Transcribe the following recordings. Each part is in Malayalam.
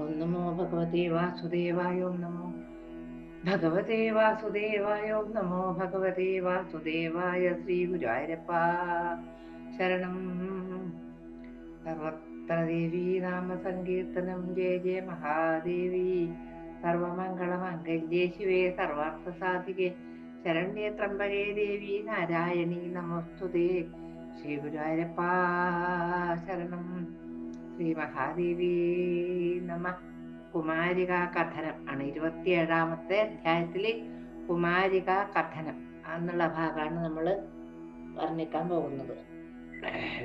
ഓം നമോ ഭഗവതേ വാസുദേവായ. ഓം നമോ ഭഗവതേ വാസുദേവായ. ഓം നമോ ഭഗവതേ വാസുദേവായ. ശ്രീ ഗുരുവായൂരപ്പ ശരണം. സർവത്ര ദേവീ നാമ സങ്കീർത്തനം. ജയ ജയ മഹാദേവി. സർവമംഗളമംഗല്യേ ശിവേ സർവാർത്ഥ സാധികേ ശരണ്യേ ത്രംബകേ ദേവി നാരായണീ നമോസ്തുതേ. ശ്രീ ഗുരുവായൂരപ്പ ശരണം. ശ്രീ മഹാദേവി നമ. കുമാരികാ കഥനം ആണ് 27ാമത്തെ അധ്യായത്തില്. കുമാരികാ കഥനം എന്നുള്ള ഭാഗമാണ് നമ്മൾ വർണ്ണിക്കാൻ പോകുന്നത്.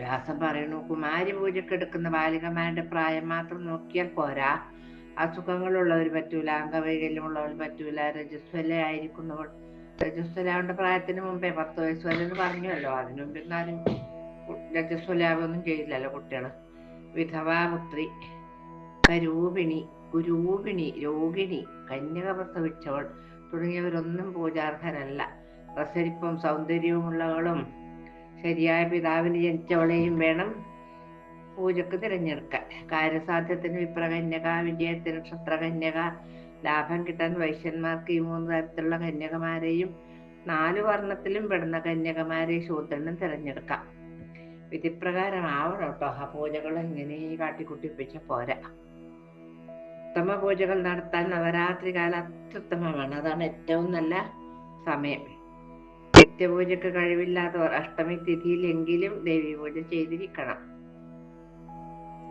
വ്യാസം പറയുന്നു, കുമാരി പൂജക്ക് എടുക്കുന്ന ബാലികമാരുടെ പ്രായം മാത്രം നോക്കിയാൽ പോരാ. അസുഖങ്ങളുള്ളവർ പറ്റൂല, അംഗവൈകല്യമുള്ളവർ പറ്റൂല, രജസ്വലയായിരിക്കുന്നവൾ. രജസ്വലാവേണ്ട പ്രായത്തിന് മുമ്പേ 10 വയസ്സ് വരെ എന്ന് പറഞ്ഞല്ലോ. അതിനു മുമ്പ് എന്നാലും രജസ്വലാവൊന്നും ചെയ്യില്ലല്ലോ കുട്ടികള്. വിധവാപുത്രി, കരൂപിണി, കുരൂപിണി, രോഗിണി, കന്യക പ്രസവിച്ചവൾ തുടങ്ങിയവരൊന്നും പൂജാർഹരല്ല. പ്രസരിപ്പും സൗന്ദര്യവുമുള്ളവളും ശരിയായ പിതാവിന് ജനിച്ചവളെയും വേണം പൂജക്ക് തിരഞ്ഞെടുക്കാൻ. കാര്യസാധ്യത്തിന് വിപ്രകന്യക, വിജയത്തിന് ക്ഷത്രകന്യക, ലാഭം കിട്ടാൻ വൈശ്യന്മാർക്ക് ഈ 3 തരത്തിലുള്ള കന്യകമാരെയും 4 വർണ്ണത്തിലും പെടുന്ന കന്യകമാരെ ശൂദ്രനും തിരഞ്ഞെടുക്കാം. വിധിപ്രകാരം ആവണം കേട്ടോ. ആ പൂജകൾ ഇങ്ങനെ കാട്ടിക്കുട്ടിപ്പിച്ച പോരാ. ഉത്തമ പൂജകൾ നടത്താൻ നവരാത്രി കാലം അത്യുത്തമമാണ്. അതാണ് ഏറ്റവും നല്ല സമയം. നിത്യപൂജക്ക് കഴിവില്ലാത്തവർ അഷ്ടമി തിഥിയിലെങ്കിലും ദേവി പൂജ ചെയ്തിരിക്കണം.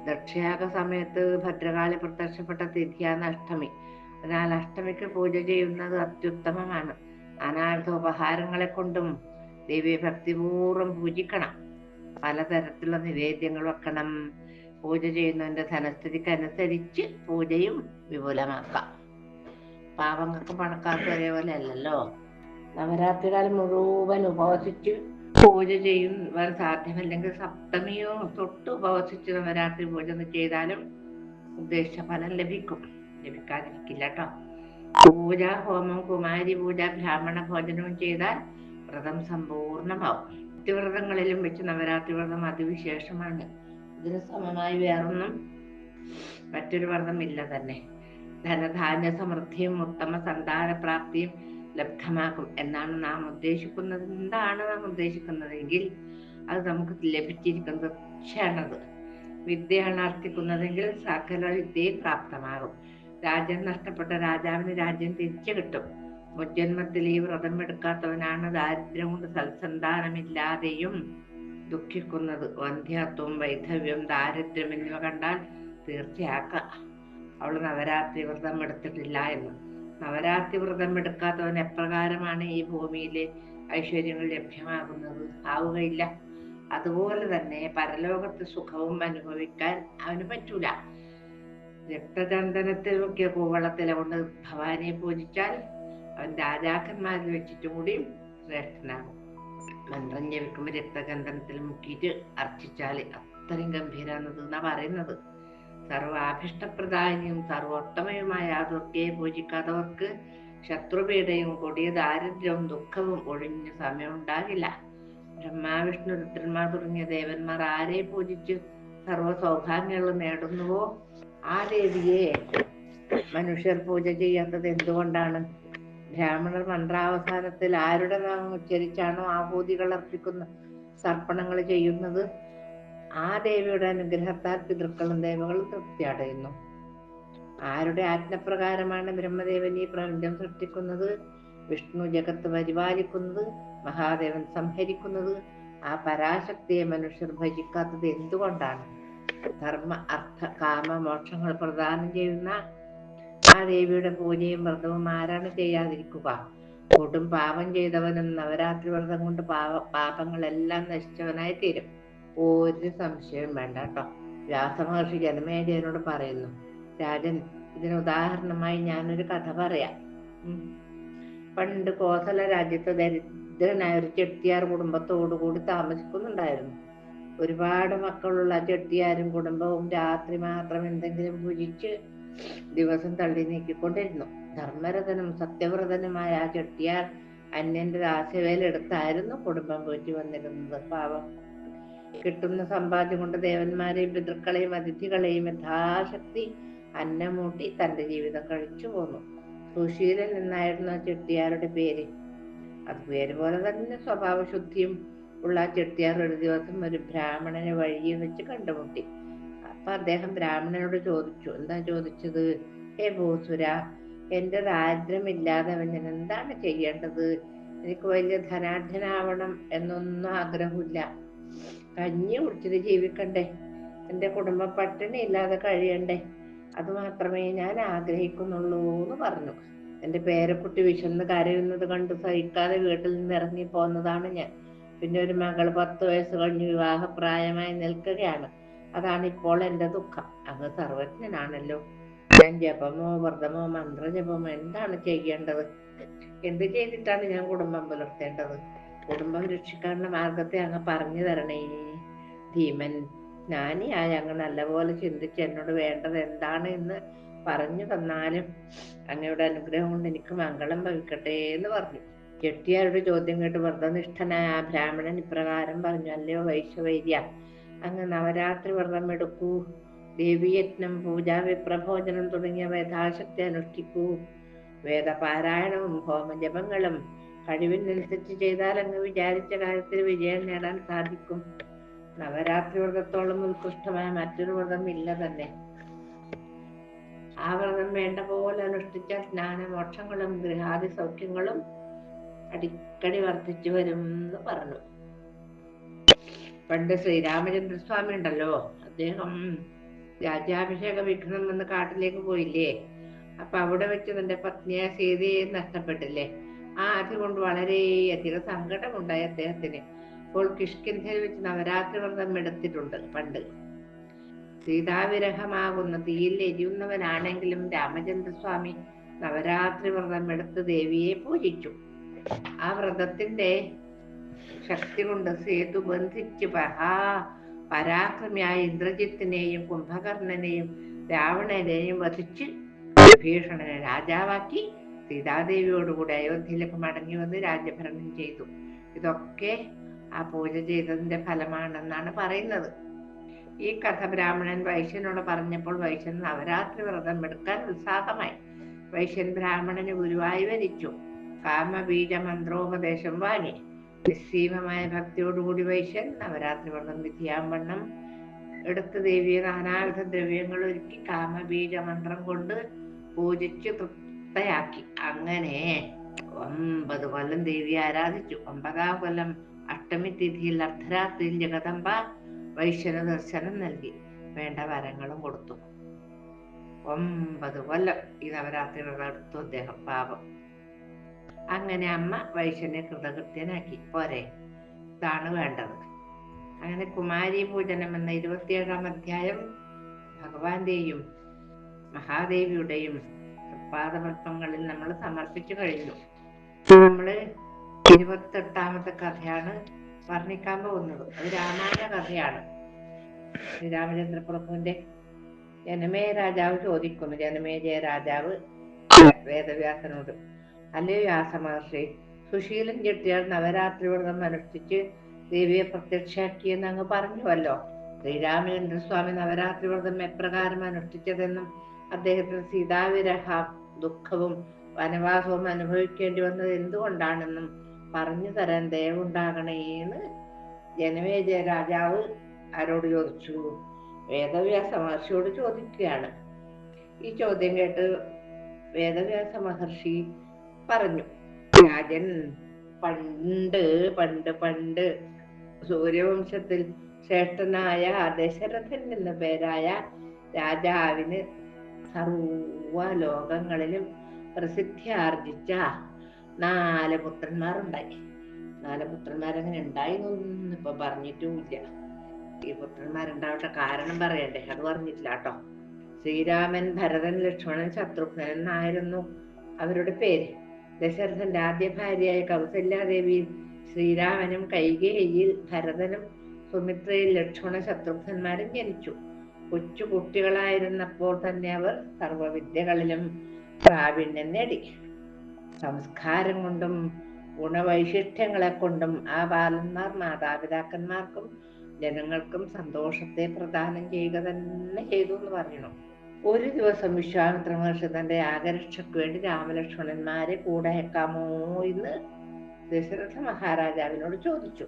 ദക്ഷയാഗ സമയത്ത് ഭദ്രകാളി പ്രത്യക്ഷപ്പെട്ട തിഥിയാണ് അഷ്ടമി. അതിനാൽ അഷ്ടമിക്ക് പൂജ ചെയ്യുന്നത് അത്യുത്തമമാണ്. നാനാവിധ ഉപഹാരങ്ങളെ കൊണ്ടും ദേവിയെ ഭക്തിപൂർവ്വം പൂജിക്കണം. പലതരത്തിലുള്ള നിവേദ്യങ്ങൾ വെക്കണം. പൂജ ചെയ്യുന്നതിന്റെ ധനസ്ഥിതിക്കനുസരിച്ച് പൂജയും വിപുലമാക്കാം. പാവങ്ങൾക്ക് പണക്കാർക്ക് ഒരേപോലെ അല്ലല്ലോ. നവരാത്രി കാലം മുഴുവൻ ഉപവസിച്ച് പൂജ ചെയ്യുവാൻ സാധ്യമല്ലെങ്കിൽ സപ്തമിയോ തൊട്ട് ഉപവസിച്ച് നവരാത്രി പൂജ ചെയ്താലും ഉദ്ദേശിച്ച ഫലം ലഭിക്കാതിരിക്കില്ല കേട്ടോ. പൂജ, ഹോമം, കുമാരി പൂജ, ബ്രാഹ്മണ ഭോജനവും ചെയ്താൽ വ്രതം സമ്പൂർണമാവും. നിത്യവ്രതങ്ങളിലും വെച്ച് നവരാത്രി വ്രതം അതിവിശേഷമാണ്. ഇതിന് സമമായി വേറൊന്നും മറ്റൊരു വ്രതം ഇല്ല തന്നെ. ധനധാന്യ സമൃദ്ധിയും ഉത്തമ സന്താന പ്രാപ്തിയും ലബ്ധമാക്കും എന്നാണ് നാം ഉദ്ദേശിക്കുന്നത്. എന്താണ് നാം ഉദ്ദേശിക്കുന്നതെങ്കിൽ അത് നമുക്ക് ലഭിച്ചിരിക്കുന്നത് ക്ഷണത്. വിദ്യയാണ് അർത്ഥിക്കുന്നതെങ്കിൽ സകല വിദ്യയും പ്രാപ്തമാകും. രാജ്യം നഷ്ടപ്പെട്ട രാജാവിന് രാജ്യം തിരിച്ചു കിട്ടും. മുജ്ജന്മത്തിൽ ഈ വ്രതം എടുക്കാത്തവനാണ് ദാരിദ്ര്യം കൊണ്ട് സൽസന്താനമില്ലാതെയും ദുഃഖിക്കുന്നത്. വന്ധ്യത്വം, വൈധവ്യം, ദാരിദ്ര്യം എന്നിവ കണ്ടാൽ തീർച്ചയാക്കാം അവൾ നവരാത്രി വ്രതം എടുത്തിട്ടില്ല എന്ന്. നവരാത്രി വ്രതം എടുക്കാത്തവൻ എപ്രകാരമാണ് ഈ ഭൂമിയിലെ ഐശ്വര്യങ്ങൾ ലഭ്യമാകുന്നത്? ആവുകയില്ല. അതുപോലെ തന്നെ പരലോകത്ത് സുഖവും അനുഭവിക്കാൻ അവന് പറ്റൂല. രക്തചന്ദനത്തിൽ മുക്കിയ കൂവളത്തില കൊണ്ട് ഭവാനിയെ പൂജിച്ചാൽ അവൻ രാജാക്കന്മാരിൽ വെച്ചിട്ട് കൂടി ശ്രേഷ്ഠനാകും. മന്ത്രം ജപിക്കുമ്പോൾ രക്തചന്ദനത്തിൽ മുക്കിയിട്ട് അർച്ചിച്ചാൽ അത്രയും ഗംഭീരാന്നത് എന്നാ പറയുന്നത്. സർവാഭിഷ്ടപ്രദാനിയും സർവോത്തമയുമായ ആ ദുർഗയെ പൂജിക്കാത്തവർക്ക് ശത്രുപീഡയും കൊടിയ ദാരിദ്ര്യവും ദുഃഖവും ഒഴിഞ്ഞ സമയമുണ്ടാകില്ല. ബ്രഹ്മാവിഷ്ണു രുദ്രന്മാർ തുടങ്ങിയ ദേവന്മാർ ആരെ പൂജിച്ച് സർവ്വ സൗഭാഗ്യങ്ങളും നേടുന്നുവോ ആ ദേവിയെ മനുഷ്യർ പൂജ ചെയ്യാത്തത് എന്തുകൊണ്ടാണ്? ബ്രാഹ്മണർ മന്ത്രാവസാനത്തിൽ ആരുടെ നാമം ഉച്ചരിച്ചാണോ ആഹൂതികൾ അർപ്പിക്കുന്ന സർപ്പണങ്ങൾ ചെയ്യുന്നത്, ആ ദേവിയുടെ അനുഗ്രഹത്താൽ പിതൃക്കളും ദേവകളും തൃപ്തി അടയുന്നു. ആരുടെ ആജ്ഞപ്രകാരമാണ് ബ്രഹ്മദേവൻ ഈ പ്രപഞ്ചം സൃഷ്ടിക്കുന്നത്, വിഷ്ണു ജഗത്ത് പരിപാലിക്കുന്നത്, മഹാദേവൻ സംഹരിക്കുന്നത്, ആ പരാശക്തിയെ മനുഷ്യർ ഭജിക്കാത്തത് എന്തുകൊണ്ടാണ്? ധർമ്മ, അർത്ഥ, കാമ, മോക്ഷങ്ങൾ പ്രദാനം ചെയ്യുന്ന ആ ദേവിയുടെ പൂജയും വ്രതവും ആരാണ് ചെയ്യാതിരിക്കുക? കൊടും പാപം ചെയ്തവനും നവരാത്രി വ്രതം കൊണ്ട് പാപങ്ങളെല്ലാം നശിച്ചവനായി തീരും. ഒരു സംശയം വേണ്ട കേട്ടോ. വ്യാസമഹർഷി ജനമേജയനോട് പറയുന്നു, രാജൻ, ഇതിന് ഉദാഹരണമായി ഞാനൊരു കഥ പറയാം. പണ്ട് കോസല രാജ്യത്ത് ദരിദ്രനായ ഒരു ചെട്ടിയാർ കുടുംബത്തോടുകൂടി താമസിക്കുന്നുണ്ടായിരുന്നു. ഒരുപാട് മക്കളുള്ള ചെട്ടിയാരും കുടുംബവും രാത്രി മാത്രം എന്തെങ്കിലും ഭുജിച്ച് ദിവസം തള്ളി നീക്കിക്കൊണ്ടിരുന്നു. ധർമ്മരഥനും സത്യവ്രതനുമായ ആ ചെട്ടിയാർ അന്യന്റെ ദാസ്യവേലെടുത്തായിരുന്നു കുടുംബം പോറ്റി വന്നിരുന്നത്. പാവം. കിട്ടുന്ന സമ്പാദ്യം കൊണ്ട് ദേവന്മാരെയും പിതൃക്കളെയും അതിഥികളെയും യഥാശക്തി അന്നമൂട്ടി തന്റെ ജീവിതം കഴിച്ചു പോന്നു. സുശീലൻ എന്നായിരുന്നു ആ ചെട്ടിയാരുടെ പേര്. അത് പേര് പോലെ തന്നെ സ്വഭാവശുദ്ധിയും ഉള്ള ചെട്ടിയാർ ഒരു ദിവസം ഒരു ബ്രാഹ്മണനെ വഴിയിൽ വെച്ച് കണ്ടുമുട്ടി. അപ്പൊ അദ്ദേഹം ബ്രാഹ്മണനോട് ചോദിച്ചു. എന്താ ചോദിച്ചത്? ഹേ ഭൂസുര, എന്റെ ദാരിദ്ര്യമില്ലാതെ ഞാൻ എന്താണ് ചെയ്യേണ്ടത്? എനിക്ക് വലിയ ധനാഢ്യനാവണം എന്നൊന്നും ആഗ്രഹമില്ല. കഞ്ഞി കുടിച്ചിട്ട് ജീവിക്കണ്ടേ, എന്റെ കുടുംബം പട്ടിണി ഇല്ലാതെ കഴിയണ്ടേ, അത് മാത്രമേ ഞാൻ ആഗ്രഹിക്കുന്നുള്ളൂ എന്ന് പറഞ്ഞു. എന്റെ പേരക്കുട്ടി വിശന്ന് കരയുന്നത് കണ്ട് സഹിക്കാതെ വീട്ടിൽ നിന്ന് ഇറങ്ങി പോന്നതാണ് ഞാൻ. പിന്നെ ഒരു മകൾ 10 വയസ്സ് കഴിഞ്ഞ് വിവാഹപ്രായമായി നിൽക്കുകയാണ്. അതാണ് ഇപ്പോൾ എന്റെ ദുഃഖം. അങ്ങ് സർവജ്ഞനാണല്ലോ. ഞാൻ ജപമോ വ്രതമോ മന്ത്രജപമോ എന്താണ് ചെയ്യേണ്ടത്? എന്ത് ചെയ്തിട്ടാണ് ഞാൻ കുടുംബം പുലർത്തേണ്ടത്? കുടുംബം രക്ഷിക്കാനുള്ള മാർഗത്തെ അങ്ങ് പറഞ്ഞു തരണേ ധീമൻ. ജ്ഞാനിയായ അങ്ങ് നല്ലപോലെ ചിന്തിച്ച് എന്നോട് വേണ്ടത് എന്താണ് എന്ന് പറഞ്ഞു തന്നാലും അങ്ങയുടെ അനുഗ്രഹം കൊണ്ട് എനിക്ക് മംഗളം ഭവിക്കട്ടെ എന്ന് പറഞ്ഞു. ചെട്ടിയാരുടെ ചോദ്യം കേട്ട് വ്രതനിഷ്ഠനായ ആ ബ്രാഹ്മണൻ ഇപ്രകാരം പറഞ്ഞു. അല്ലയോ വൈശ്യവൈര്യ, അങ്ങ് നവരാത്രി വ്രതം എടുക്കൂ, ദേവീയജ്ഞം, പൂജ, വിപ്രഭോജനം തുടങ്ങിയവ യഥാശക്തി അനുഷ്ഠിക്കൂ. വേദപാരായണവും ഹോമജപങ്ങളും കഴിവിനനുസരിച്ച് ചെയ്താൽ അങ്ങ് വിചാരിച്ച കാര്യത്തിൽ വിജയം നേടാൻ സാധിക്കും. നവരാത്രി വ്രതത്തോളം ഉത്കൃഷ്ടമായ മറ്റൊരു വ്രതം ഇല്ല തന്നെ. ആ വ്രതം വേണ്ട പോലെ അനുഷ്ഠിച്ചാൽ ജ്ഞാനമോക്ഷങ്ങളും ഗൃഹാദി സൗഖ്യങ്ങളും അടിക്കടി വർദ്ധിച്ചു വരും എന്ന് പറഞ്ഞു. പണ്ട് ശ്രീരാമചന്ദ്രസ്വാമി ഉണ്ടല്ലോ, അദ്ദേഹം രാജ്യാഭിഷേക വിഘ്നം വന്ന് കാട്ടിലേക്ക് പോയില്ലേ? അപ്പൊ അവിടെ വെച്ച് തന്റെ പത്നിയെ സീതയെ നഷ്ടപ്പെട്ടില്ലേ? ആ അതുകൊണ്ട് വളരെയധികം സങ്കടമുണ്ടായി അദ്ദേഹത്തിന്. ഇപ്പോൾ കിഷ്കിന്ധയിൽ വെച്ച് നവരാത്രി വ്രതം എടുത്തിട്ടുണ്ട് പണ്ട്. സീതാവിരഹമാകുന്ന തീയിൽ എരിയുന്നവനാണെങ്കിലും രാമചന്ദ്രസ്വാമി നവരാത്രി വ്രതം എടുത്ത് ദേവിയെ പൂജിച്ചു. ആ വ്രതത്തിന്റെ ശക്തി കൊണ്ട് സേതു ബന്ധിച്ച് പരാക്രമിയായ ഇന്ദ്രജിത്തിനെയും കുംഭകർണനെയും രാവണനെയും വധിച്ച് വിഭീഷണനെ രാജാവാക്കി സീതാദേവിയോടുകൂടി അയോധ്യയിലേക്ക് മടങ്ങി വന്ന് രാജ്യഭരണം ചെയ്തു. ഇതൊക്കെ ആ പൂജ ചെയ്തതിന്റെ ഫലമാണെന്നാണ് പറയുന്നത്. ഈ കഥ ബ്രാഹ്മണൻ വൈശ്യനോട് പറഞ്ഞപ്പോൾ വൈശ്യൻ നവരാത്രി വ്രതം എടുക്കാൻ ഉത്സാഹമായി. വൈശ്യൻ ബ്രാഹ്മണന് ഗുരുവായി വരിച്ചു കാമബീജ മന്ത്രോപദേശം വാങ്ങി. നിസ്സീമമായ ഭക്തിയോടുകൂടി വൈശ്യൻ നവരാത്രി വ്രതം വിധിയാവണ്ണം എടുത്ത് ദേവിയെ നാനാവിധ ദ്രവ്യങ്ങൾ ഒരുക്കി കാമബീജ മന്ത്രം കൊണ്ട് പൂജിച്ച് തൃപ്തയാക്കി. അങ്ങനെ 9 കൊല്ലം ദേവിയെ ആരാധിച്ചു. 9ാം കൊല്ലം അഷ്ടമി തിഥിയിൽ അർദ്ധരാത്രിയിൽ ജഗദംബ വൈശ്യന് ദർശനം നൽകി വേണ്ട വരങ്ങളും കൊടുത്തു. 9 കൊല്ലം ഈ നവരാത്രി വ്രതം എടുത്തു അദ്ദേഹം, പാപം. അങ്ങനെ അമ്മ വൈശ്യനെ കൃതകൃത്യനാക്കി. പോരെ, ഇതാണ് വേണ്ടത്. അങ്ങനെ കുമാരി പൂജനം എന്ന 27ാം അധ്യായം ഭഗവാന്റെയും മഹാദേവിയുടെയും പാദപത്മങ്ങളിൽ നമ്മൾ സമർപ്പിച്ചു കഴിഞ്ഞു. നമ്മള് 28ാമത്തെ കഥയാണ് വർണ്ണിക്കാൻ പോകുന്നത്. അത് രാമായണ കഥയാണ്. ശ്രീരാമചന്ദ്രപ്രഭുവിന്റെ ജനമേജയ രാജാവ് ചോദിക്കുന്നു. ജനമേജയ രാജാവ് വേദവ്യാസനോട്, അല്ലയോ വ്യാസ മഹർഷി, സുശീലൻ ചെട്ടിയാർ നവരാത്രി വ്രതം അനുഷ്ഠിച്ച് ദേവിയെ പ്രത്യക്ഷാക്കിയെന്ന് അങ്ങ് പറഞ്ഞുവല്ലോ. ശ്രീരാമചന്ദ്രസ്വാമി നവരാത്രി വ്രതം എപ്രകാരം അനുഷ്ഠിച്ചതെന്നും അദ്ദേഹത്തിന് സീതാവിരഹ ദുഃഖവും വനവാസവും അനുഭവിക്കേണ്ടി വന്നത് എന്തുകൊണ്ടാണെന്നും പറഞ്ഞു തരാൻ ദയവുണ്ടാകണേന്ന് ജനമേജയ രാജാവ് ആരോട് ചോദിച്ചു? വേദവ്യാസ മഹർഷിയോട് ചോദിക്കുകയാണ്. ഈ ചോദ്യം കേട്ട് വേദവ്യാസ മഹർഷി പറഞ്ഞു, രാജൻ, പണ്ട് പണ്ട് പണ്ട് സൂര്യവംശത്തിൽ ശ്രേഷ്ഠനായ ദശരഥൻ എന്ന പേരായ രാജാവിന് സർവ്വലോകങ്ങളിലും പ്രസിദ്ധി ആർജിച്ച 4 പുത്രന്മാരുണ്ടായി. 4 പുത്രന്മാരങ്ങനെ ഉണ്ടായി എന്നൊന്നും ഇപ്പൊ പറഞ്ഞിട്ടുമില്ല. ഈ പുത്രന്മാരുണ്ടാവട്ടെ കാരണം പറയണ്ടേ, അത് പറഞ്ഞിട്ടില്ല കേട്ടോ. ശ്രീരാമൻ, ഭരതൻ, ലക്ഷ്മണൻ, ശത്രുഘ്നൻ എന്നായിരുന്നു അവരുടെ പേര്. ദശരഥന്റെ ആദ്യ ഭാര്യയായ കൗസല്യാദേവിയിൽ ശ്രീരാമനും കൈകേയിയിൽ ഭരതനും സുമിത്രയിൽ ലക്ഷ്മണ ശത്രുഘ്നന്മാരും ജനിച്ചു. കൊച്ചു കുട്ടികളായിരുന്നപ്പോൾ തന്നെ അവർ സർവവിദ്യകളിലും പ്രാവീണ്യം നേടി. സംസ്കാരം കൊണ്ടും ഗുണവൈശിഷ്ട്യങ്ങളെ കൊണ്ടും ആ ബാലന്മാർ മാതാപിതാക്കന്മാർക്കും ജനങ്ങൾക്കും സന്തോഷത്തെ പ്രദാനം ചെയ്യുക തന്നെ ചെയ്തു എന്ന് പറയണം. ഒരു ദിവസം വിശ്വാമിത്ര മഹർഷി തന്റെ യാഗരക്ഷയ്ക്ക് വേണ്ടി രാമലക്ഷ്മണന്മാരെ കൂടെ അയക്കാമോ എന്ന് ദശരഥ മഹാരാജാവിനോട് ചോദിച്ചു.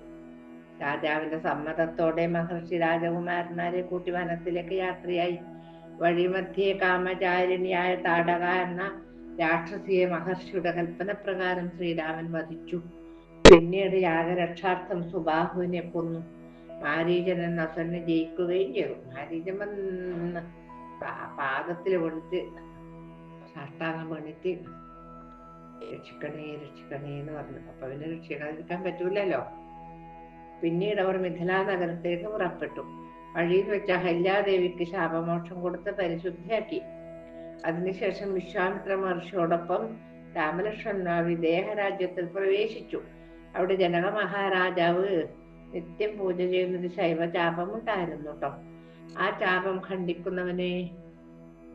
രാജാവിന്റെ സമ്മതത്തോടെ മഹർഷി രാജകുമാരന്മാരെ കൂട്ടി വനത്തിലേക്ക് യാത്രയായി. വഴിമധ്യേ കാമചാരിണിയായ താടക എന്ന രാക്ഷസിയെ മഹർഷിയുടെ കൽപ്പന പ്രകാരം ശ്രീരാമൻ വധിച്ചു. പിന്നീട് യാഗരക്ഷാർത്ഥം സുബാഹുവിനെ കൊന്നു. മാരീചൻ എന്ന അസുരനെ ജയിക്കുകയും ചെയ്തു. മാരീചൻ വന്ന് പാദത്തിൽ വീണിട്ട് സാഷ്ടാംഗം വീണിട്ട് രക്ഷിക്കണേ രക്ഷിക്കണേ എന്ന് പറഞ്ഞു. അപ്പൊ അവനെ രക്ഷിക്കാതിരിക്കാൻ പറ്റൂലല്ലോ. പിന്നീട് അവർ മിഥിലാ നഗരത്തേക്ക് പുറപ്പെട്ടു. വഴിയിൽ വെച്ച അഹല്യാദേവിക്ക് ശാപമോക്ഷം കൊടുത്ത് പരിശുദ്ധിയാക്കി. അതിനുശേഷം വിശ്വാമിത്ര മഹർഷിയോടൊപ്പം രാമലക്ഷ്മണന്മാർ വിദേഹ രാജ്യത്തിൽ പ്രവേശിച്ചു. അവിടെ ജനക മഹാരാജാവ് നിത്യം പൂജ ചെയ്യുന്നൊരു ശൈവ ചാപം ഉണ്ടായിരുന്നു കേട്ടോ. ആ ചാപം ഖണ്ഡിക്കുന്നവനെ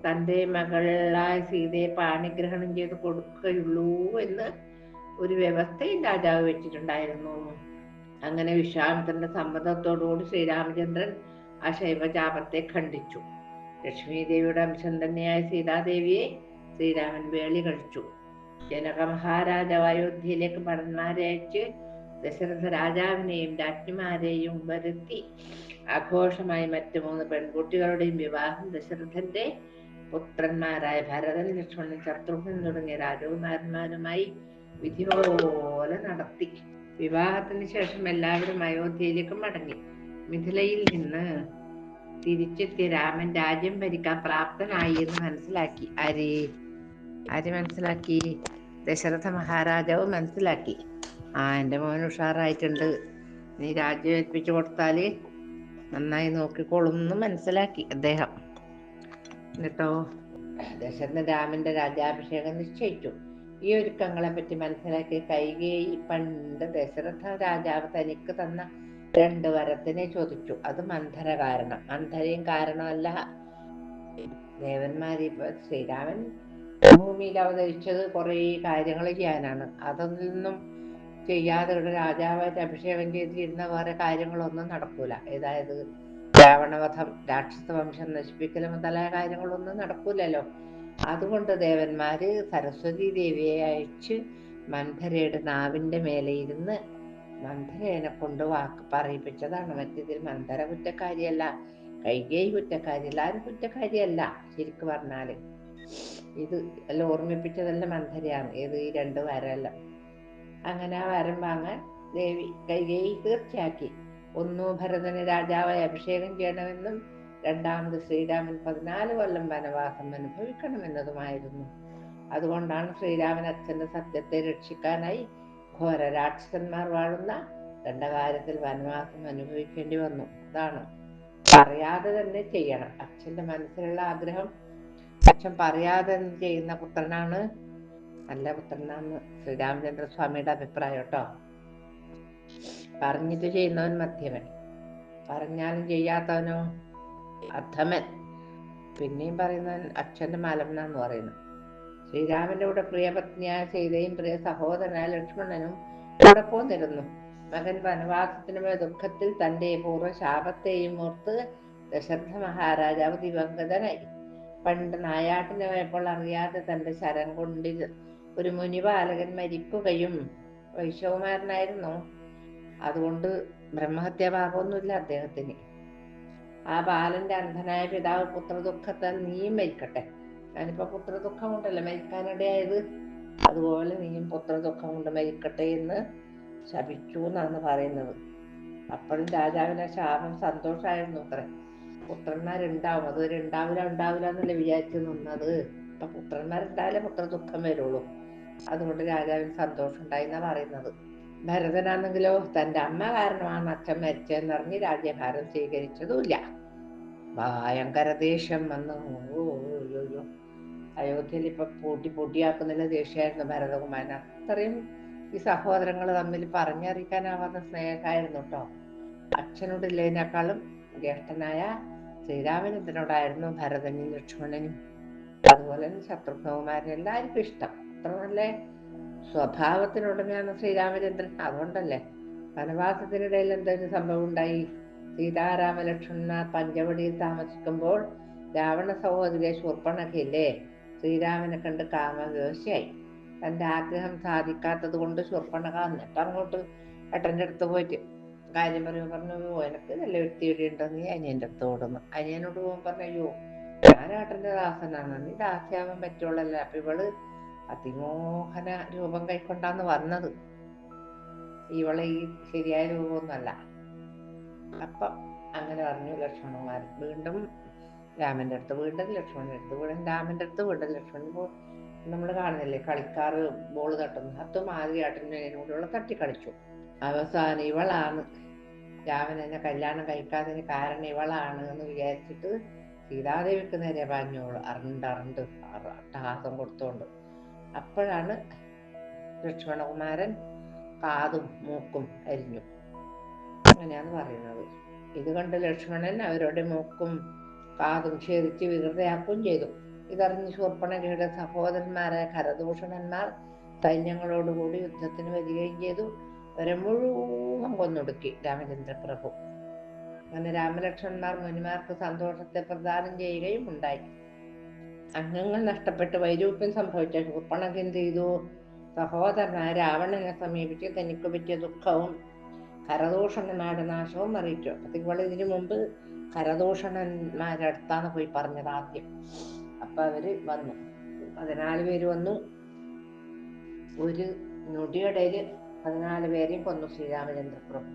തന്റെ മകളായ സീതയെ പാണിഗ്രഹണം ചെയ്ത് കൊടുക്കുകയുള്ളൂ എന്ന് ഒരു വ്യവസ്ഥയും രാജാവ് വെച്ചിട്ടുണ്ടായിരുന്നു. അങ്ങനെ വിശ്വാമിത്രന്റെ സമ്മതത്തോടുകൂടി ശ്രീരാമചന്ദ്രൻ ആ ശൈവചാപത്തെ ഖണ്ഡിച്ചു. ലക്ഷ്മി ദേവിയുടെ അംശം തന്നെയായ സീതാദേവിയെ ശ്രീരാമൻ വേളി കഴിച്ചു. ജനക മഹാരാജാവ് അയോധ്യയിലേക്ക് ഭടന്മാരെ അയച്ച് ദശരഥ രാജാവിനെയും രാജ്ഞിമാരെയും വരുത്തി ആഘോഷമായി മറ്റു 3 പെൺകുട്ടികളുടെയും വിവാഹം ദശരഥന്റെ പുത്രന്മാരായ ഭരതൻ, ലക്ഷ്മണൻ, ശത്രുഘ്നൻ തുടങ്ങിയ രാജകുമാരന്മാരുമായി വിധി പോലെ നടത്തി. വിവാഹത്തിന് ശേഷം എല്ലാവരും അയോധ്യയിലേക്ക് മടങ്ങി. മിഥിലയിൽ നിന്ന് തിരിച്ചെത്തിയ രാമൻ രാജ്യം ഭരിക്കാൻ പ്രാപ്തനായി എന്ന് മനസ്സിലാക്കി. ആര് മനസ്സിലാക്കി? ദശരഥ മഹാരാജാവ് മനസ്സിലാക്കി. എന്റെ മോൻ ഉഷാറായിട്ടുണ്ട്, നീ രാജ്യം ഏൽപ്പിച്ചു കൊടുത്താല് നന്നായി നോക്കിക്കോളും എന്ന് മനസ്സിലാക്കി അദ്ദേഹം. എന്നിട്ടോ ദശരഥൻ രാമന്റെ രാജ്യാഭിഷേകം നിശ്ചയിച്ചു. ഈ ഒരുക്കങ്ങളെ പറ്റി മനസ്സിലാക്കി കൈകേയി പണ്ട് ദശരഥ രാജാവ് തനിക്ക് തന്ന 2 വരത്തിനെ ചോദിച്ചു. അത് മന്ധര കാരണം. മന്ധരയും കാരണമല്ല. ദേവന്മാര് ഇപ്പൊ ശ്രീരാമൻ ഭൂമിയിൽ അവതരിച്ചത് കുറെ കാര്യങ്ങൾ ചെയ്യാനാണ്. അതൊന്നും ചെയ്യാതെ ഇവിടെ രാജാവായിട്ട് അഭിഷേകം ചെയ്തിരുന്ന വേറെ കാര്യങ്ങളൊന്നും നടക്കൂല. അതായത് രാവണവധം, രാക്ഷസ വംശം നശിപ്പിക്കൽ മുതലായ കാര്യങ്ങളൊന്നും നടക്കൂലല്ലോ. അതുകൊണ്ട് ദേവന്മാര് സരസ്വതി ദേവിയെ അയച്ച് മന്ധരയുടെ നാവിന്റെ മേലെ ഇരുന്ന് മന്ധരേനെ കൊണ്ട് വാക്ക് പറയിപ്പിച്ചതാണ്. മറ്റേതിൽ മന്ധര കുറ്റക്കാരിയല്ല, കൈകേയി കുറ്റക്കാരിയല്ല, ആരും കുറ്റക്കാരിയല്ല. ശരിക്ക് പറഞ്ഞാല് ഇത് എല്ലാം ഓർമ്മിപ്പിച്ചതെല്ലാം മന്ധരയാണ്. ഏത് ഈ 2 വരെല്ലാം. അങ്ങനെ ആ വരം വാങ്ങാൻ കൈകേയി തീർച്ചയാക്കി. ഒന്നു ഭരതന് രാജാവായി അഭിഷേകം ചെയ്യണമെന്നും രണ്ടാമത് ശ്രീരാമൻ 14 കൊല്ലം വനവാസം അനുഭവിക്കണമെന്നതുമായിരുന്നു. അതുകൊണ്ടാണ് ശ്രീരാമൻ അച്ഛന്റെ സത്യത്തെ രക്ഷിക്കാനായി ഘോര രാക്ഷസന്മാർ വാഴുന്ന ദണ്ഡകാരത്തിൽ വനവാസം അനുഭവിക്കേണ്ടി വന്നു. അതാണ് പറയാതെ തന്നെ ചെയ്യണം. അച്ഛന്റെ മനസ്സിലുള്ള ആഗ്രഹം അച്ഛൻ പറയാതെ ചെയ്യുന്ന പുത്രനാണ് നല്ല പുത്രനാണ് ശ്രീരാമചന്ദ്ര സ്വാമിയുടെ അഭിപ്രായം കേട്ടോ. പറഞ്ഞിട്ട് ചെയ്യുന്നവൻ മധ്യമൻ, പറഞ്ഞാലും ചെയ്യാത്തവനോ അധമൻ. പിന്നെയും പറയുന്നവൻ അച്ഛന്റെ മലമെന്നാന്ന് പറയുന്നു. ശ്രീരാമന്റെ കൂടെ പ്രിയപത്നിയായ സീതയും പ്രിയ സഹോദരനായ ലക്ഷ്മണനും കൂടെ പോന്നിരുന്നു. മകൻ വനവാസത്തിനുമേ ദുഃഖത്തിൽ തന്റെ പൂർവ്വ ശാപത്തെയും ഓർത്ത് ദശരഥ മഹാരാജാവ് ദിവംഗതനായി. പണ്ട് നായാട്ടിന് പോയപ്പോൾ അറിയാതെ തന്റെ ശരം കൊണ്ടിൽ ഒരു മുനിബാലകൻ മരിക്കുകയും വൈശ്വകുമാരനായിരുന്നു. അതുകൊണ്ട് ബ്രഹ്മഹത്യാഭാവമൊന്നുമില്ല അദ്ദേഹത്തിന്. ആ ബാലന്റെ അന്ധനായ പിതാവ് പുത്രദുഃഖത്താൽ നീയും മരിക്കട്ടെ. ഞാനിപ്പോ പുത്രദുഃഖം കൊണ്ടല്ല മരിക്കാനിടയായത്, അതുപോലെ നീയും പുത്രദുഃഖം കൊണ്ട് മരിക്കട്ടെ എന്ന് ശപിച്ചു എന്നാണ് പറയുന്നത്. അപ്പോഴും രാജാവിന്റെ ശാപം സന്തോഷമായിരുന്നു അത്രേ. പുത്രന്മാരുണ്ടാവും, അതുവരെ ഉണ്ടാവില്ല എന്നല്ലേ വിചാരിച്ചു നിന്നത്. ഇപ്പൊ പുത്രന്മാരുണ്ടായാലേ പുത്രദുഃഖം വരുള്ളൂ. അതുകൊണ്ട് രാജാവിന് സന്തോഷം ഉണ്ടായി എന്നാ പറയുന്നത്. ഭരതനാണെങ്കിലോ തന്റെ അമ്മ കാരണമാണ് അച്ഛൻ മരിച്ചതെന്നറിഞ്ഞ് രാജ്യഭാരം സ്വീകരിച്ചതുമില്ല. ഭയങ്കര ദേഷ്യം വന്നു. അയോധ്യയിൽ ഇപ്പൊ പൊടിയാക്കുന്നില്ല ദേഷ്യമായിരുന്നു ഭരതകുമാരൻ. അത്രയും ഈ സഹോദരങ്ങൾ തമ്മിൽ പറഞ്ഞറിയിക്കാനാവാത്ത സ്നേഹമായിരുന്നു കേട്ടോ. അച്ഛനോടില്ലതിനേക്കാളും ജ്യേഷ്ഠനായ ശ്രീരാമചന്ദ്രനോടായിരുന്നു ഭരതനും ലക്ഷ്മണനും അതുപോലെ ശത്രുഘ്നകുമാരനും എല്ലാവർക്കും ഇഷ്ടം. അത്ര നല്ല സ്വഭാവത്തിനുടമയാണ് ശ്രീരാമചന്ദ്രൻ. അതുകൊണ്ടല്ലേ വനവാസത്തിനിടയിൽ എന്തൊരു സംഭവം ഉണ്ടായി. സീതാരാമ ലക്ഷ്മണ പഞ്ചവടിയിൽ താമസിക്കുമ്പോൾ രാവണ സഹോദരി ശൂർപ്പണഖയില്ലേ ശ്രീരാമനെ കണ്ട് കാമവിവശയായി. തന്റെ ആഗ്രഹം സാധിക്കാത്തത് കൊണ്ട് ശൂർപ്പണഖ എന്നിട്ട് അങ്ങോട്ട് ഏട്ടൻ്റെ അടുത്ത് പോയിട്ട് കാര്യം പറഞ്ഞു, എനിക്ക് നല്ല വ്യക്തിയുടെ ഉണ്ടോ, നീ അനിയൻ്റെ അടുത്ത് ഓടുന്നു. അനിയനോട് പറഞ്ഞു, അയ്യോ ഞാൻ ഏട്ടൻ്റെ ദാസനാണ്, നീ ദാസിയാവാൻ പറ്റുള്ളല്ലേ. അപ്പൊ ഇവള് അതിമോഹന രൂപം കൈക്കൊണ്ടാന്ന് വന്നത്, ഇവളെ ഈ ശരിയായ രൂപമൊന്നുമല്ല. അപ്പൊ അങ്ങനെ പറഞ്ഞു ലക്ഷ്മണകുമാരൻ. വീണ്ടും രാമന്റെ അടുത്ത്, വീണ്ടും ലക്ഷ്മണന്റെ അടുത്ത്, വീണ്ടും രാമന്റെ അടുത്ത്, വീണ്ടും ലക്ഷ്മണൻ. നമ്മൾ കാണുന്നില്ലേ കളിക്കാറ് ബോൾ തട്ടുന്നു, അതും ആദ്യമായിട്ടിനോടുള്ള തട്ടി കളിച്ചു. അവസാനം ഇവളാണ് രാമൻ എന്നെ കല്യാണം കഴിക്കാത്തതിന് കാരണം ഇവളാണ് എന്ന് വിചാരിച്ചിട്ട് സീതാദേവിക്ക് നേരെ പറഞ്ഞോളൂ അറണ്ട് അട്ടഹാസം കൊടുത്തോണ്ട്. അപ്പോഴാണ് ലക്ഷ്മണകുമാരൻ കാതും മൂക്കും അരിഞ്ഞു. അങ്ങനെയാണ് പറയുന്നത്. ഇത് കണ്ട് ലക്ഷ്മണൻ അവരുടെ മൂക്കും കാതും ഛേദിച്ച് വികൃതയാക്കുകയും ചെയ്തു. ഇതറിഞ്ഞ് ശൂർപ്പണഖയുടെ സഹോദരന്മാരായ ഖരദൂഷണന്മാർ സൈന്യങ്ങളോടുകൂടി യുദ്ധത്തിന് വരികയും ചെയ്തു. അവരെ മുഴുവൻ കൊന്നൊടുക്കി രാമചന്ദ്ര പ്രഭു. അങ്ങനെ രാമലക്ഷ്മണന്മാർ മുനിമാർക്ക് സന്തോഷത്തെ പ്രദാനം ചെയ്യുകയും ഉണ്ടായി. അംഗങ്ങൾ നഷ്ടപ്പെട്ട് വൈരൂപ്യം സംഭവിച്ച ശൂർപ്പണഖ എന്ത് ചെയ്തു? സഹോദരനായ രാവണനെ സമീപിച്ച് തനിക്ക് പറ്റിയ ദുഃഖവും ഖരദൂഷണന്മാരുടെ നാശവും അറിയിച്ചു. ഇവൾ ഇതിനു മുമ്പ് ഖരദൂഷണന്മാരുടെ അടുത്താണ് പോയി പറഞ്ഞത് ആദ്യം. അപ്പൊ അവര് വന്നു, 14 പേര് വന്നു. ഒരു ഞൊടിയിടയില് 14 പേരെയും കൊന്നു ശ്രീരാമചന്ദ്ര പ്രഭു.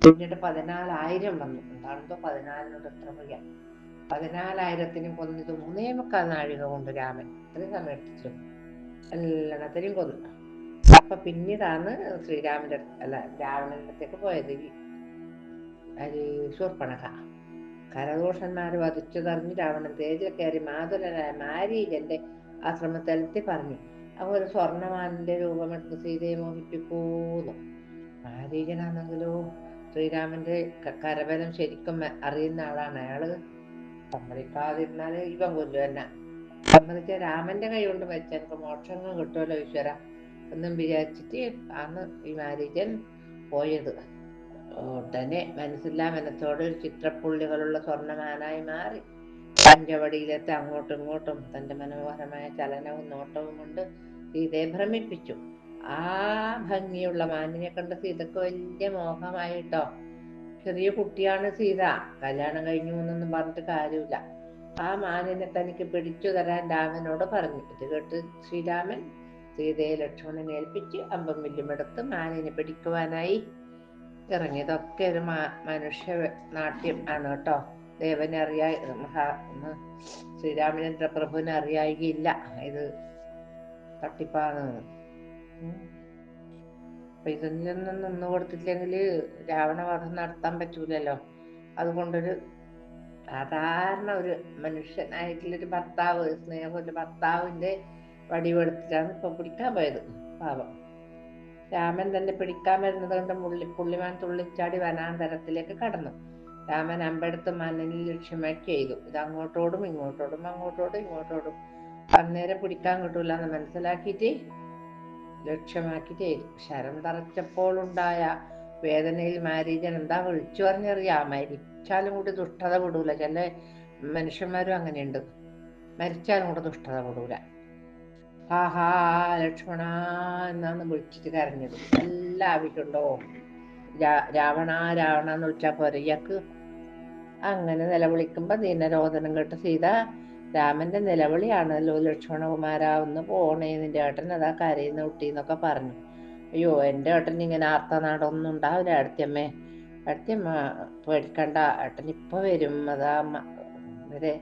പിന്നീട് 14,000 വന്നു. എന്താണെന്തോ 14നോട് എത്ര പറയാം. 14,000ത്തിനും കൊന്നത് 3.25 നാഴിക കൊണ്ട് രാമൻ. അത്രയും സമയത്തിച്ചു എല്ലാത്തിനും കൊന്നു. അപ്പൊ പിന്നീടാണ് രാവണന്റെ അടുത്തേക്ക് പോയത് ശൂർപ്പണഖ. ഖരദൂഷന്മാരെ വധിച്ചതറിഞ്ഞ് രാവണൻ തേജിൽ കയറി മാതുലനായ മാരീചന്റെ ആശ്രമത്തിലെത്തി പറഞ്ഞു, അവ ഒരു സ്വർണ്ണമാനിന്റെ രൂപമെടുത്ത് സീതയെ മോഹിപ്പിക്കൂന്നു. മാരീചനാണെങ്കിലോ ശ്രീരാമന്റെ കരബലം ശരിക്കും അറിയുന്ന ആളാണ്. അയാള് സമ്മതിക്കാതിരുന്നാല് ഇവൻ കൊല്ലു തന്നെ. സമ്മതിച്ച രാമന്റെ കൈ കൊണ്ട് വെച്ച എനിക്ക് മോക്ഷങ്ങൾ കിട്ടുമല്ലോ ഈശ്വര എന്നും വിചാരിച്ചിട്ട് ആണ് ഈ മാരീചൻ പോയത്. ഉടനെ മനസ്സില്ലാ മനസ്സോടെ ഒരു ചിത്രപ്പുള്ളികളുള്ള സ്വർണ്ണമാനായി മാറി പഞ്ചവടിയിലെത്തി അങ്ങോട്ടും ഇങ്ങോട്ടും തന്റെ മനോഹരമായ ചലനവും നോട്ടവും കൊണ്ട് സീതയെ ഭ്രമിപ്പിച്ചു. ആ ഭംഗിയുള്ള മാനിനെ കണ്ട് സീതക്ക് വലിയ മോഹമായിട്ടോ. ചെറിയ കുട്ടിയാണ് സീത, കല്യാണം കഴിഞ്ഞു എന്നൊന്നും പറഞ്ഞിട്ട് കാര്യമില്ല. ആ മാനിനെ തനിക്ക് പിടിച്ചു തരാൻ രാമനോട് പറഞ്ഞു. ഇത് കേട്ട് ശ്രീരാമൻ സീതയെ ലക്ഷ്മണനെ ഏൽപ്പിച്ച് അമ്പം വില്ലുമെടുത്ത് മാനിനെ പിടിക്കുവാനായി ഇറങ്ങി. ഇതൊക്കെ ഒരു മനുഷ്യ നാട്യം ആണ് കേട്ടോ. ദേവനെ ശ്രീരാമചന്ദ്ര പ്രഭുവിനെ അറിയായില്ല ഇത് തട്ടിപ്പാണ്. അപ്പൊ ഇതിനൊന്നും നിന്ന് കൊടുത്തില്ലെങ്കിൽ രാവണവധം നടത്താൻ പറ്റൂലല്ലോ. അതുകൊണ്ടൊരു സാധാരണ ഒരു മനുഷ്യനായിട്ടുള്ളൊരു ഭർത്താവ്, സ്നേഹമുള്ള ഭർത്താവിന്റെ വടിവെടുത്തിട്ടാണ് ഇപ്പൊ പിടിക്കാൻ പോയത്. പാവം രാമൻ തന്നെ പിടിക്കാൻ വരുന്നത് കൊണ്ട് പുള്ളിമാൻ തുള്ളിച്ചാടി വനാന്തരത്തിലേക്ക് കടന്നു. രാമൻ അമ്പെടുത്ത് മാനിനെ ലക്ഷ്യമാക്കി ചെയ്തു. ഇത് അങ്ങോട്ടോടും ഇങ്ങോട്ടോടും ഇങ്ങോട്ടോടും അന്നേരം പിടിക്കാൻ കിട്ടൂല എന്ന് മനസ്സിലാക്കിയിട്ട് ലക്ഷ്യമാക്കി ചെയ്തു. ശരം തറച്ചപ്പോൾ ഉണ്ടായ വേദനയിൽ മാരീചൻ എന്താ വിളിച്ചു പറഞ്ഞറിയാം. മരിച്ചാലും കൂടി ദുഷ്ടത വിടൂല. ചില മനുഷ്യന്മാരും അങ്ങനെയുണ്ട്, മരിച്ചാലും കൂടെ ദുഷ്ടത വിടൂല. ഹാ ലക്ഷ്മണ എന്നാണ് വിളിച്ചിട്ട് കരഞ്ഞത്. നല്ല ആവശ്യമുണ്ടോ രാവണ എന്ന് വിളിച്ചാ പോരെ ഇയാൾക്ക്? അങ്ങനെ നിലവിളിക്കുമ്പോ ദീനരോധനം കേട്ട് സീത രാമന്റെ നിലവിളിയാണല്ലോ ലക്ഷ്മണകുമാര ഒന്ന് പോണേ, നിന്റെ ഏട്ടൻ അതാ കരയുന്ന കുട്ടിന്നൊക്കെ പറഞ്ഞു. അയ്യോ എൻ്റെ ഏട്ടൻ ഇങ്ങനെ ആർത്തനാടൊന്നും ഉണ്ടാവില്ല അടുത്തമ്മ പേടിക്കണ്ട, ഏട്ടൻ ഇപ്പൊ വരും. അതാ ഇവരെ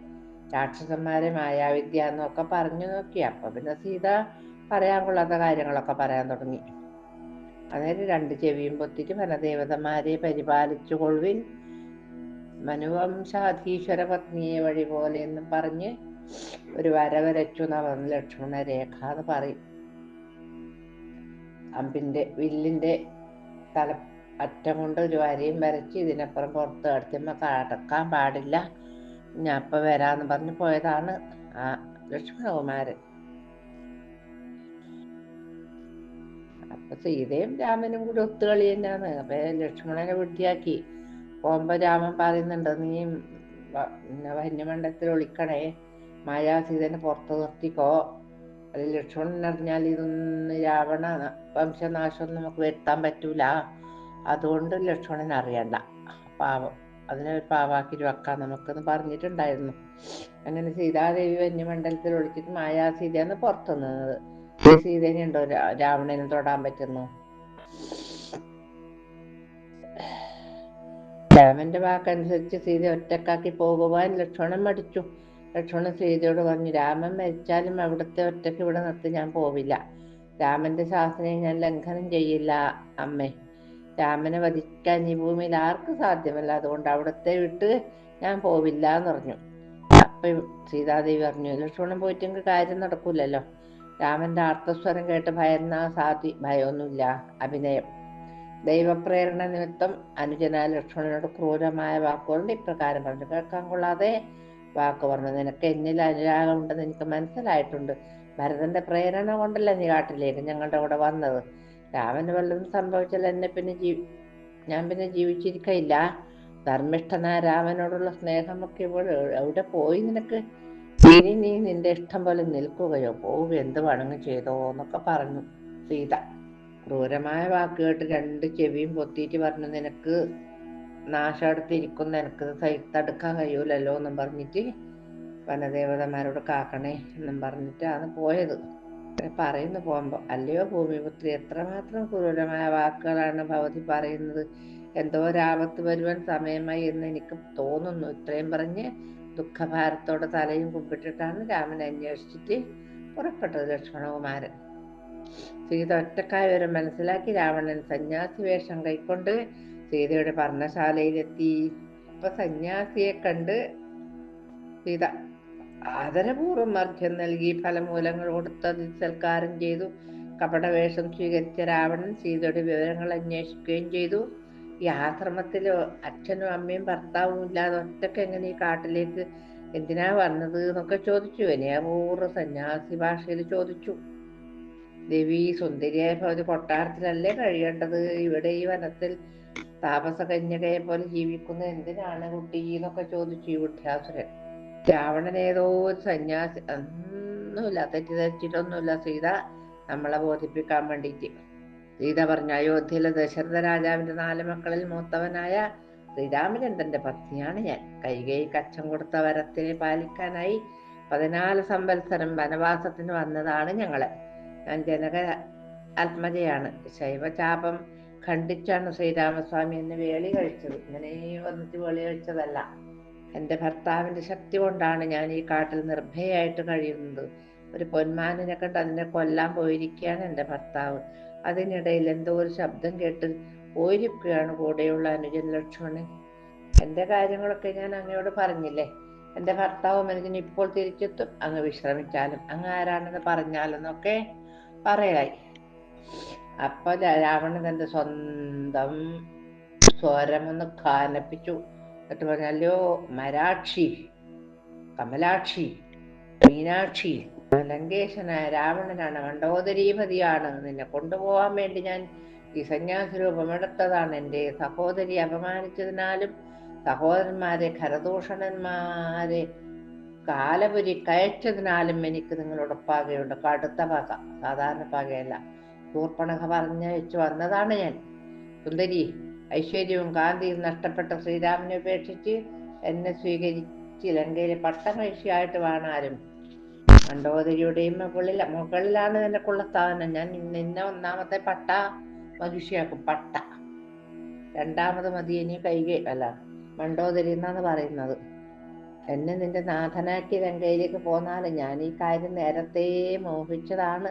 രാക്ഷസന്മാരെ മായാവിദ്യ എന്നൊക്കെ പറഞ്ഞു നോക്കി. അപ്പൊ പിന്നെ സീത പറയാൻ കൊള്ളാത്ത കാര്യങ്ങളൊക്കെ പറയാൻ തുടങ്ങി. അന്നേരം 2 ചെവിയും പൊത്തിട്ട് വനദേവതമാരെ പരിപാലിച്ചു കൊള്ളുവിൻ, മനുവംശാധീശ്വര പത്നിയെ വഴി പോലെ എന്നും പറഞ്ഞ് ഒരു വര വരച്ചു ലക്ഷ്മണ രേഖ എന്ന് പറയും. വില്ലിന്റെ തല അറ്റം കൊണ്ട് ഒരു വരയും വരച്ച് ഇതിനപ്പുറം പുറത്ത് അടുത്തമ്മ കടക്കാൻ പാടില്ല, ഞാൻ അപ്പൊ വരാന്ന് പറഞ്ഞു പോയതാണ് ആ ലക്ഷ്മണകുമാരൻ. അപ്പൊ സീതയും രാമനും കൂടി ഒത്തുകളി തന്നെയാണ്. അപ്പൊ ലക്ഷ്മണനെ വൃത്തിയാക്കി പോകുമ്പോ രാമൻ പറയുന്നുണ്ട്, നീ വന്യമണ്ഡലത്തിൽ ഒളിക്കണേ, മായാസീതനെ പുറത്ത് നിർത്തിക്കോ. അത് ലക്ഷ്മണൻ അറിഞ്ഞാൽ ഇതൊന്നും രാവണ വംശനാശം നമുക്ക് വരുത്താൻ പറ്റൂല, അതുകൊണ്ട് ലക്ഷ്മണൻ അറിയണ്ട, പാവം അതിനെ ഒരു പാവാക്കി വെക്കാം നമുക്കെന്ന് പറഞ്ഞിട്ടുണ്ടായിരുന്നു. അങ്ങനെ സീതാദേവി വന്യമണ്ഡലത്തിൽ ഒളിച്ചിട്ട് മായാസീതയാണ് പുറത്തു നിന്നത്. സീതനെ ഉണ്ടോ രാവണന് തൊടാൻ പറ്റുന്നു? രാമന്റെ വാക്കനുസരിച്ച് സീത ഒറ്റക്കാക്കി പോകുവാൻ ലക്ഷ്മണൻ മടിച്ചു. ലക്ഷ്മണൻ സീതയോട് പറഞ്ഞു, രാമൻ മരിച്ചാലും അവിടുത്തെ ഒറ്റയ്ക്ക് ഇവിടെ നിർത്തി ഞാൻ പോവില്ല. രാമന്റെ ശാസനയെ ഞാൻ ലംഘനം ചെയ്യില്ല അമ്മേ. രാമനെ വധിക്കാൻ ഈ ഭൂമിയിൽ ആർക്കും സാധ്യമല്ല, അതുകൊണ്ട് അവിടത്തെ വിട്ട് ഞാൻ പോവില്ല എന്ന് പറഞ്ഞു. അപ്പൊ സീതാദേവി പറഞ്ഞു, ലക്ഷ്മണൻ പോയിട്ടെങ്കിൽ കാര്യം നടക്കൂലല്ലോ. രാമന്റെ ആർത്തസ്വരം കേട്ട് ഭയന്ന സാധി ഭയമൊന്നുമില്ല, അഭിനയം. ദൈവപ്രേരണ നിമിത്തം അനുജനായ ലക്ഷ്മണനോട് ക്രൂരമായ വാക്കുകൊണ്ട് ഇപ്രകാരം പറഞ്ഞു. കേൾക്കാൻ കൊള്ളാതെ വാക്ക് പറഞ്ഞു, നിനക്ക് എന്നിൽ അനുരാഗമുണ്ടെന്ന് എനിക്ക് മനസ്സിലായിട്ടുണ്ട്. ഭരതന്റെ പ്രേരണ കൊണ്ടല്ല നീ കാട്ടിലേക്ക് ഞങ്ങളുടെ കൂടെ വന്നത്. രാമന് വല്ലതും സംഭവിച്ചാൽ ഞാൻ പിന്നെ ജീവിച്ചിരിക്കയില്ല. ധർമ്മിഷ്ഠനായ രാമനോടുള്ള സ്നേഹമൊക്കെ ഇവിടെ എവിടെ പോയി നിനക്ക്? ഇനി നീ നിന്റെ ഇഷ്ടം പോലെ നിൽക്കുകയോ പോവുകയോ എന്ത് വേണമെങ്കിൽ ചെയ്തോ എന്നൊക്കെ പറഞ്ഞു സീത. ക്രൂരമായ വാക്ക് കേട്ട് രണ്ട് ചെവിയും പൊത്തിയിട്ട് പറഞ്ഞു, നിനക്ക് നാശം അടുത്തിരിക്കുന്ന എനിക്ക് തടുക്കാൻ കഴിയൂലല്ലോ എന്നും പറഞ്ഞിട്ട് വനദേവതമാരോട് കാക്കണേ എന്നും പറഞ്ഞിട്ടാണ് പോയത്. പറയുന്നു പോകുമ്പോ, അല്ലയോ ഭൂമിപുത്രി, എത്രമാത്രം ക്രൂരമായ വാക്കുകളാണ് ഭവതി പറയുന്നത്. എന്തോ ഒരാപത്ത് വരുവാൻ സമയമായി എന്ന് എനിക്ക് തോന്നുന്നു. ഇത്രയും പറഞ്ഞ് ദുഃഖഭാരത്തോടെ തലയും കുമ്പിട്ടിട്ടാണ് രാമനെ അന്വേഷിച്ചിട്ട് പുറപ്പെട്ടത് ലക്ഷ്മണകുമാരൻ. സീത ഒറ്റക്കായ വരെ മനസ്സിലാക്കി രാവണൻ സന്യാസി വേഷം കൈക്കൊണ്ട് സീതയുടെ പർണശാലയിലെത്തി. അപ്പൊ സന്യാസിയെ കണ്ട് സീത ആദരപൂർവ്വം അർഘ്യം നൽകി ഫലമൂലങ്ങൾ കൊടുത്ത് സൽക്കാരം ചെയ്തു. കപടവേഷം സ്വീകരിച്ച രാവണൻ സീതയുടെ വിവരങ്ങൾ അന്വേഷിക്കുകയും ചെയ്തു. ഈ ആശ്രമത്തിൽ അച്ഛനും അമ്മയും ഭർത്താവും ഇല്ലാതെ ഒറ്റയ്ക്ക് എങ്ങനെ ഈ കാട്ടിലേക്ക് എന്തിനാ വന്നത് എന്നൊക്കെ ചോദിച്ചു. വിനയപൂർവ്വ സന്യാസി ഭാഷയിൽ ചോദിച്ചു. ദേവി, സുന്ദരിയായ ഭവതി കൊട്ടാരത്തിലല്ലേ കഴിയേണ്ടത്? ഇവിടെ ഈ വനത്തിൽ താപസകന്യകയെ പോലെ ജീവിക്കുന്ന എന്തിനാണ് കുട്ടി എന്നൊക്കെ ചോദിച്ചു ഈ വൃദ്ധാസുരൻ. രാവണൻ ഏതോ ഒരു സന്യാസി ഒന്നുമില്ല, തെറ്റിദ്ധരിച്ചിട്ടൊന്നുമില്ല സീത നമ്മളെ ബോധിപ്പിക്കാൻ വേണ്ടിയിട്ട്. സീത പറഞ്ഞു, അയോധ്യയിലെ ദശരഥ രാജാവിന്റെ 4 മക്കളിൽ മൂത്തവനായ ശ്രീരാമചന്ദ്രന്റെ പത്നിയാണ് ഞാൻ. കൈകേയി കച്ചം കൊടുത്ത വരത്തിനെ പാലിക്കാനായി 14 സംവത്സരം വനവാസത്തിന് വന്നതാണ് ഞങ്ങള്. ഞാൻ ജനക ആത്മജയാണ്. ശൈവചാപം ഖണ്ഡിച്ചാണ് ശ്രീരാമസ്വാമി എന്നെ വേളി കഴിച്ചത്. ഇങ്ങനെ വന്നിട്ട് വേളി കഴിച്ചതല്ല. എൻ്റെ ഭർത്താവിന്റെ ശക്തി കൊണ്ടാണ് ഞാൻ ഈ കാട്ടിൽ നിർഭയായിട്ട് കഴിയുന്നത്. ഒരു പൊന്മാനിനെ കണ്ട് അതിനെ കൊല്ലാൻ പോയിരിക്കുകയാണ് എൻ്റെ ഭർത്താവ്. അതിനിടയിൽ എന്തോ ഒരു ശബ്ദം കേട്ട് പോയിരിക്കുകയാണ് കൂടെയുള്ള അനുജൻ ലക്ഷ്മണൻ. എൻ്റെ കാര്യങ്ങളൊക്കെ ഞാൻ അങ്ങയോട് പറഞ്ഞില്ലേ. എൻ്റെ ഭർത്താവ് മനുഷ്യന് ഇപ്പോൾ തിരിച്ചെത്തും, അങ്ങ് വിശ്രമിച്ചാലും, അങ്ങ് ആരാണെന്ന് പറഞ്ഞാലെന്നൊക്കെ പറയായി. അപ്പൊ രാവണൻ തന്റെ സ്വന്തം സ്വരമൊന്ന് കാനപ്പിച്ചു. എന്നിട്ട് പറഞ്ഞല്ലോ, മരാക്ഷി, കമലാക്ഷി, മീനാക്ഷി, ലങ്കേശനായ രാവണനാണ്, മണ്ഡോദരീപതിയാണ്. നിന്നെ കൊണ്ടുപോകാൻ വേണ്ടി ഞാൻ ഈ സന്യാസ രൂപമെടുത്തതാണ്. എൻ്റെ സഹോദരി അപമാനിച്ചതിനാലും സഹോദരന്മാരെ ഖരദൂഷണന്മാരെ കാലപുരി കയറ്റതിനാലും എനിക്ക് നിങ്ങളോട് പകയുണ്ട്. കടുത്ത പക, സാധാരണ പകയല്ല. ശൂർപ്പണഖ പറഞ്ഞയച്ചു വന്നതാണ് ഞാൻ. സുന്ദരി, ഐശ്വര്യവും കാന്തിയും നഷ്ടപ്പെട്ട ശ്രീരാമനെ ഉപേക്ഷിച്ച് എന്നെ സ്വീകരിച്ച് ലങ്കയിലെ പട്ടമഹിഷിയായിട്ട് വേണാരും. മണ്ഡോദരിയുടെയും മുകളിലാണ് നിനക്കുള്ള സ്ഥാനം. ഞാൻ നിന്നെ ഒന്നാമത്തെ പട്ട മഹിഷിയാക്കും. പട്ട രണ്ടാമത് മതിയനി കൈകെ അല്ല മണ്ഡോദരി എന്നാണ് പറയുന്നത്. എന്നെ നിന്റെ നാഥനാക്കി ലങ്കയിലേക്ക് പോന്നാലും ഞാൻ ഈ കാര്യം നേരത്തെ മോഹിച്ചതാണ്.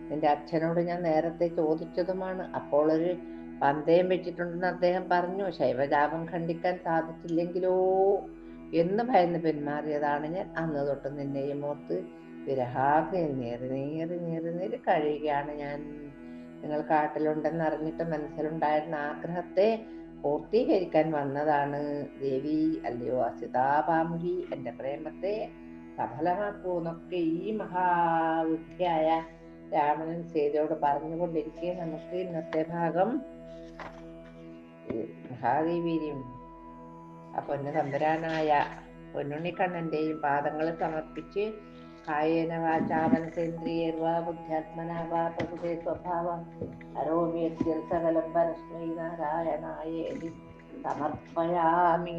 നിന്റെ അച്ഛനോട് ഞാൻ നേരത്തെ ചോദിച്ചതുമാണ്. അപ്പോൾ ഒരു പന്തയം വെച്ചിട്ടുണ്ടെന്ന് അദ്ദേഹം പറഞ്ഞു. ശൈവജാപം ഖണ്ഡിക്കാൻ സാധിച്ചില്ലെങ്കിലോ എന്ന് ഭയന്ന് പിന്മാറിയതാണ് ഞാൻ. അന്ന് തൊട്ട് നിന്നെയും ഓർത്ത് വിരഹാഗ്നിയിൽ നേറി കഴിയുകയാണ് ഞാൻ. നിങ്ങൾ കാട്ടിലുണ്ടെന്ന് അറിഞ്ഞിട്ട് മനസ്സിലുണ്ടായിരുന്ന ആഗ്രഹത്തെ പൂർത്തീകരിക്കാൻ വന്നതാണ് ദേവി. അല്ലയോ അസിതാപാമുരി, എന്റെ പ്രേമത്തെ സഫലമാക്കൂ എന്നൊക്കെ ഈ മഹാവിദ്യയായ രാവണൻ സീതയോട് പറഞ്ഞുകൊണ്ടിരിക്കെ നമുക്ക് ഇന്നത്തെ ഭാഗം മഹാദേവീര്യം പൊന്നു തമ്പുരാനായ പൊന്നുണ്ണിക്കണ്ണൻ്റെയും പാദങ്ങൾ സമർപ്പിച്ച് കായേന വാചാ മനസേന്ദ്രിയേർവാ ബുദ്ധ്യാത്മനാ വാ പ്രകൃതേ സ്വഭാവം കരോമി യദ്യൽ സകലം പരസ്മൈ നാരായണായേതി സമർപ്പയാമി.